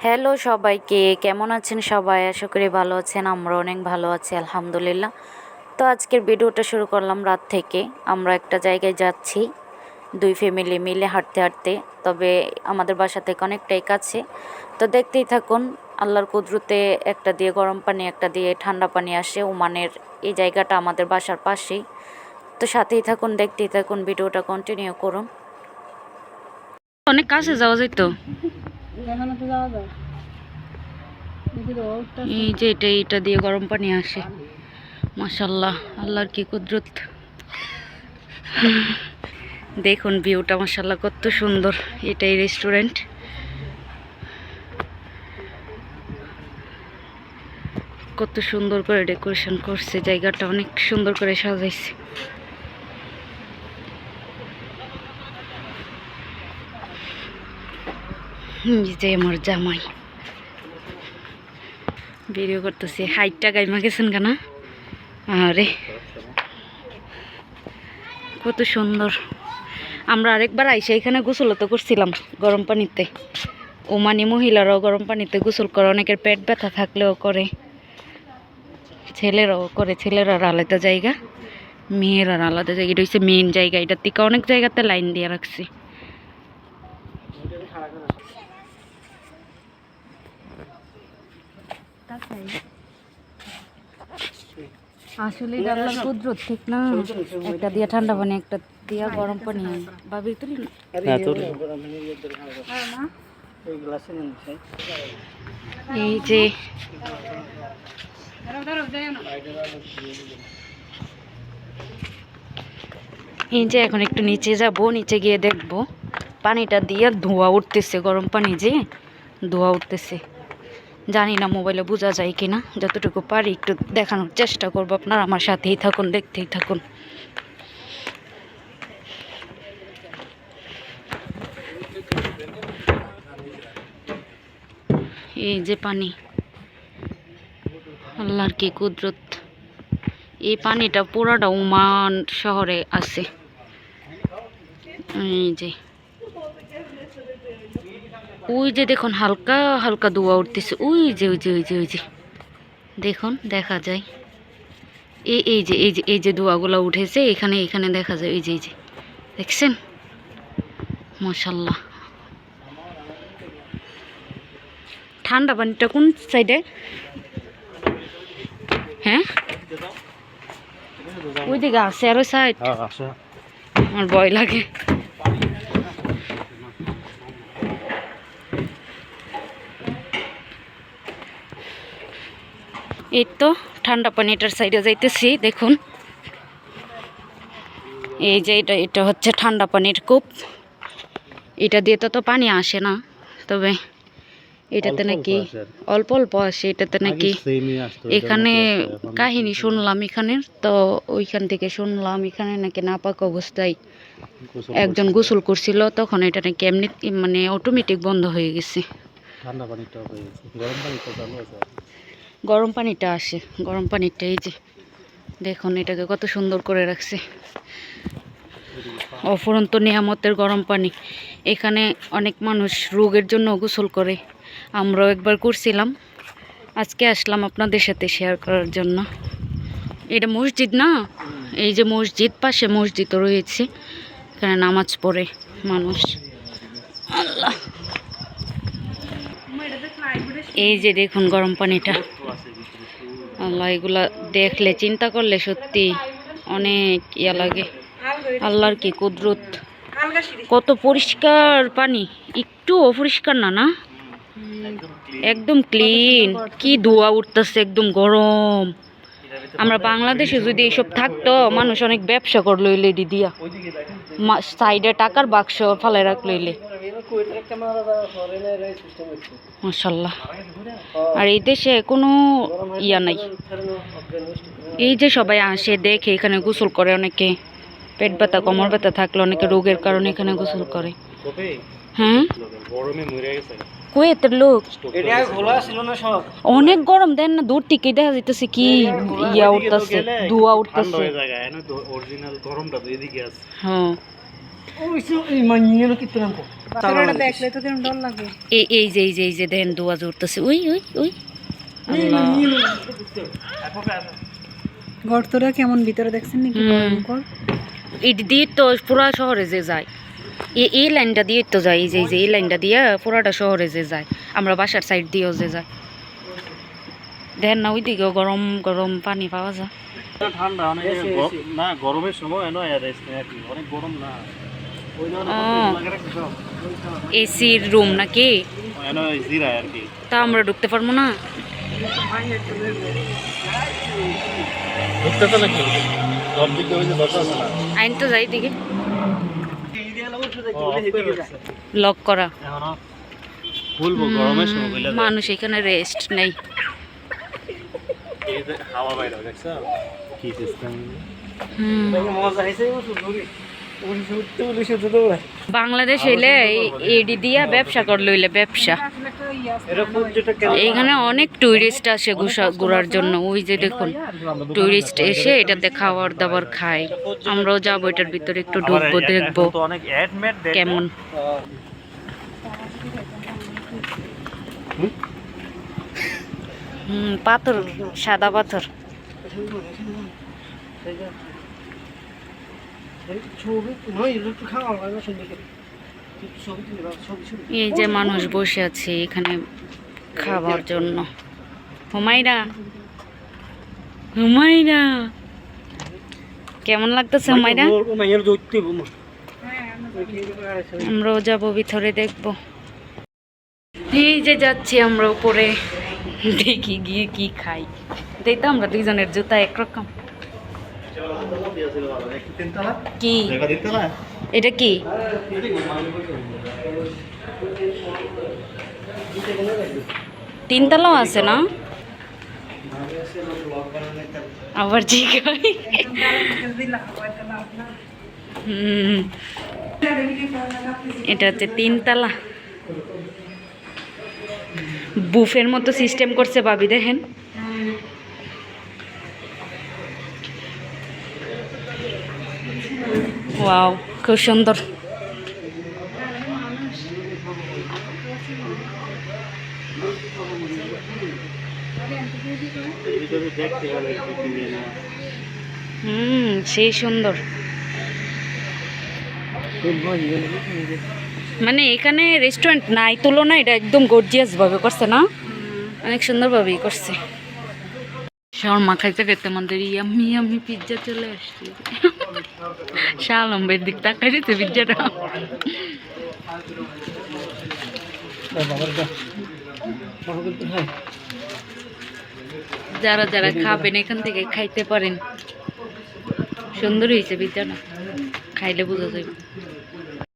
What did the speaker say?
Hello সবাইকে, কেমন আছেন সবাই? আশা করি ভালো আছেন। আমরা অনেক ভালো আছি আলহামদুলিল্লাহ। তো আজকের ভিডিওটা শুরু করলাম রাত থেকে। আমরা একটা জায়গায় যাচ্ছি, দুই ফ্যামিলি মিলে হাঁটতে হাঁটতে। তবে আমাদের বাসা থেকে অনেকটাই কাছে। তো দেখতেই থাকুন। আল্লাহর কুদরতে একটা দিয়ে গরম পানি, একটা দিয়ে ঠান্ডা পানি আসে। ওমানের এই জায়গাটা আমাদের বাসার পাশেই। তো সাথেই থাকুন, দেখতেই থাকুন, ভিডিওটা কন্টিনিউ করুন। অনেক কাছে যাওয়া যায় তো। এই যে এটা দিয়ে গরম পানি আসে। মাশাআল্লাহ, আল্লাহর কি কুদরত। দেখুন ভিউটা মাশাআল্লাহ কত সুন্দর। এটাই রেস্টুরেন্ট। কত সুন্দর করে ডেকোরেশন করছে, জায়গাটা অনেক সুন্দর করে সাজাইছে। যে আমার জামাই ভিডিও করতেছে। হাইটটা গাইমা গেছেন কেনা? আরে কত সুন্দর। আমরা আরেকবার আইসা এখানে গোসল তো করছিলাম গরম পানিতে। ওমানি মহিলারাও গরম পানিতে গোসল করে। অনেকের পেট ব্যথা থাকলেও করে, ছেলেরাও করে। ছেলেরা আলাদা জায়গা, মেয়েরা আলাদা জায়গা। এটা হচ্ছে মেইন জায়গা। এটার থেকে অনেক জায়গাতে লাইন দিয়ে রাখছি। আসলে আল্লাহর কুদরত, ঠিক না? একটা দিয়ে ঠান্ডা পানি, একটা দিয়া গরম পানি। ভাবি তুলি এই যে এখন একটু নিচে যাব, নিচে গিয়ে দেখবো পানিটা দিয়ে ধোঁয়া উঠতেছে। গরম পানি যে ধোঁয়া উঠতেছে, জানি না মোবাইলে বোঝা যায় কিনা। যতটুকু পারি একটু দেখানোর চেষ্টা করবো। আপনারা আমার সাথেই থাকুন, দেখতেই থাকুন। এই যে পানি, আল্লাহর কি কুদরত। এই পানিটা পুরাটা ওমান শহরে আছে। এই যে ওই যে দেখুন হালকা হালকা ধোঁয়া উঠতেছে। ওই যে ওই যে ওই যে ওই যে দেখুন, দেখা যায়। এই যে ধোঁয়াগুলো উঠেছে এখানে, এখানে দেখা যায়। এই যে দেখছেন? মাশাআল্লাহ। ঠান্ডা পানিটা কোন সাইডে? হ্যাঁ, ওই দিকে আছে আরো সাইড। আমার ভয় লাগে। এই তো ঠান্ডা পানিটার সাইডে যাইতেছি। দেখুন এই যে এটা হচ্ছে ঠান্ডা পানির কূপ। এটা দিয়ে তো পানি আসে না, তবে এটাতে নাকি অল্প অল্প আসে। এটাতে নাকি এখানে কাহিনী শুনলাম এখানে, তো ওইখান থেকে শুনলাম এখানে নাকি নাপাক অবস্থায় একজন গোসল করছিল, তখন এটা নাকি এমনি মানে অটোমেটিক বন্ধ হয়ে গেছে। গরম পানিটা আসে, গরম পানিটা এই যে দেখুন, এটাকে কত সুন্দর করে রাখছে। অফুরন্ত নিয়ামতের গরম পানি। এখানে অনেক মানুষ রোগের জন্য গোসল করে। আমরাও একবার করছিলাম। আজকে আসলাম আপনাদের সাথে শেয়ার করার জন্য। এটা মসজিদ না? এই যে মসজিদ, পাশে মসজিদও রয়েছে। এখানে নামাজ পড়ে মানুষ। আল্লাহ, এই যে দেখুন গরম পানিটা। আল্লাহ, এগুলা দেখলে চিন্তা করলে সত্যি অনেক ইয়া লাগে। আল্লাহর কি কুদরত। কত পরিষ্কার পানি, একটু অপরিষ্কার না। না, একদম ক্লিন। কি ধোয়া উঠতেছে, একদম গরম। আমরা বাংলাদেশে যদি এইসব থাকতো, মানুষ অনেক ব্যবসা করলো এই লেডি দিয়া। সাইডে টাকার বাক্স ফালাই রাখলো এলে। মাশাআল্লাহ। আর এই দেশে কোনো ইয়া নাই। এই যে সবাই আসে দেখে, এখানে গোসল করে। অনেকে পেট ব্যথা, কোমর ব্যথা থাকলে, অনেকে রোগের কারণে এখানে গোসল করে। হ্যাঁ, কুয়েতের লোক। অনেক গরম, দেন না? দূর থেকে দেখা যাইতেছে কি ইয়া উঠতেছে, ধোঁয়া উঠতেছে। হ্যাঁ, এই যে দেন দোয়া জুড়তেছে ওই ওই ওই গর্তটা কেমন ভিতরে দেখছেন নাকি ভয়ঙ্কর? এটি দিয়ে তো পুরা শহরে যে যায়, এই লাইনটা দিয়ে তো যায়, এই যে এই লাইনটা দিয়ে পুরাটা শহরে যে যায়, আমরা বাসার সাইড দিয়েও যে যায়। দেখেন না ওইদিকেও গরম গরম পানি পাওয়া যায়। ঠান্ডা অনেক না, গরমের সময় অনেক গরম না, এসির রুম নাকি? জিরায় আর কি। তা আমরা ঢুকতে পারবো না? ঢুকতেছে নাকি? সব দিক দিয়ে দরজা আছে না, আইন তো যাই দিকে লক করা। খুলবো গরমের সময় বলে মানুষ এখানে রেস্ট নেই। এই যে হাওয়া বাইরে দেখছো কি সিস্টেম। বাংলাদেশ হইলে এডি দিয়া ব্যবসা করলে হইলে ব্যবসা। এইখানে অনেক টুরিস্ট আসে ঘোরার জন্য। ওই যে দেখুন টুরিস্ট এসে এটাতে খাবার দাবার খায়। আমরাও যাবো এটার ভিতরে, একটু ঢুকবো, দেখবো কেমন। পাথর, সাদা পাথর। এই যে মানুষ বসে আছে এখানে খাবার জন্য। হুমায়রা, হুমায়রা কেমন লাগতেছে হুমায়রা? আমরাও যাবো ভিতরে, দেখবো। এই যে যাচ্ছি আমরা উপরে, দেখি গিয়ে কি খাই। দেখ তো আমরা দুইজনের জুতা একরকম। কি এটা? কি তিনতলাও আছে না? আবার ঠিক এটা হচ্ছে তিনতলা। বুফের মতো সিস্টেম করছে ভাবি, দেখেন। ওয়াও, খুব সুন্দর। সেই সুন্দর। মানে এখানে রেস্টুরেন্ট নাই তুলনা, এটা একদম গর্জিয়াস ভাবে করছে না, অনেক সুন্দর ভাবেই করছে। শর্মা খাইতে খাইতে আমাদের ইয়াম্মি ইয়াম্মি পিৎজা চলে আসছে। শালম্বের দিক তাকাইছে পিৎজাটা। যারা যারা খাবেন এখান থেকে খাইতে পারেন। সুন্দর হয়েছে পিৎজাটা, খাইলে বোঝা যাবে।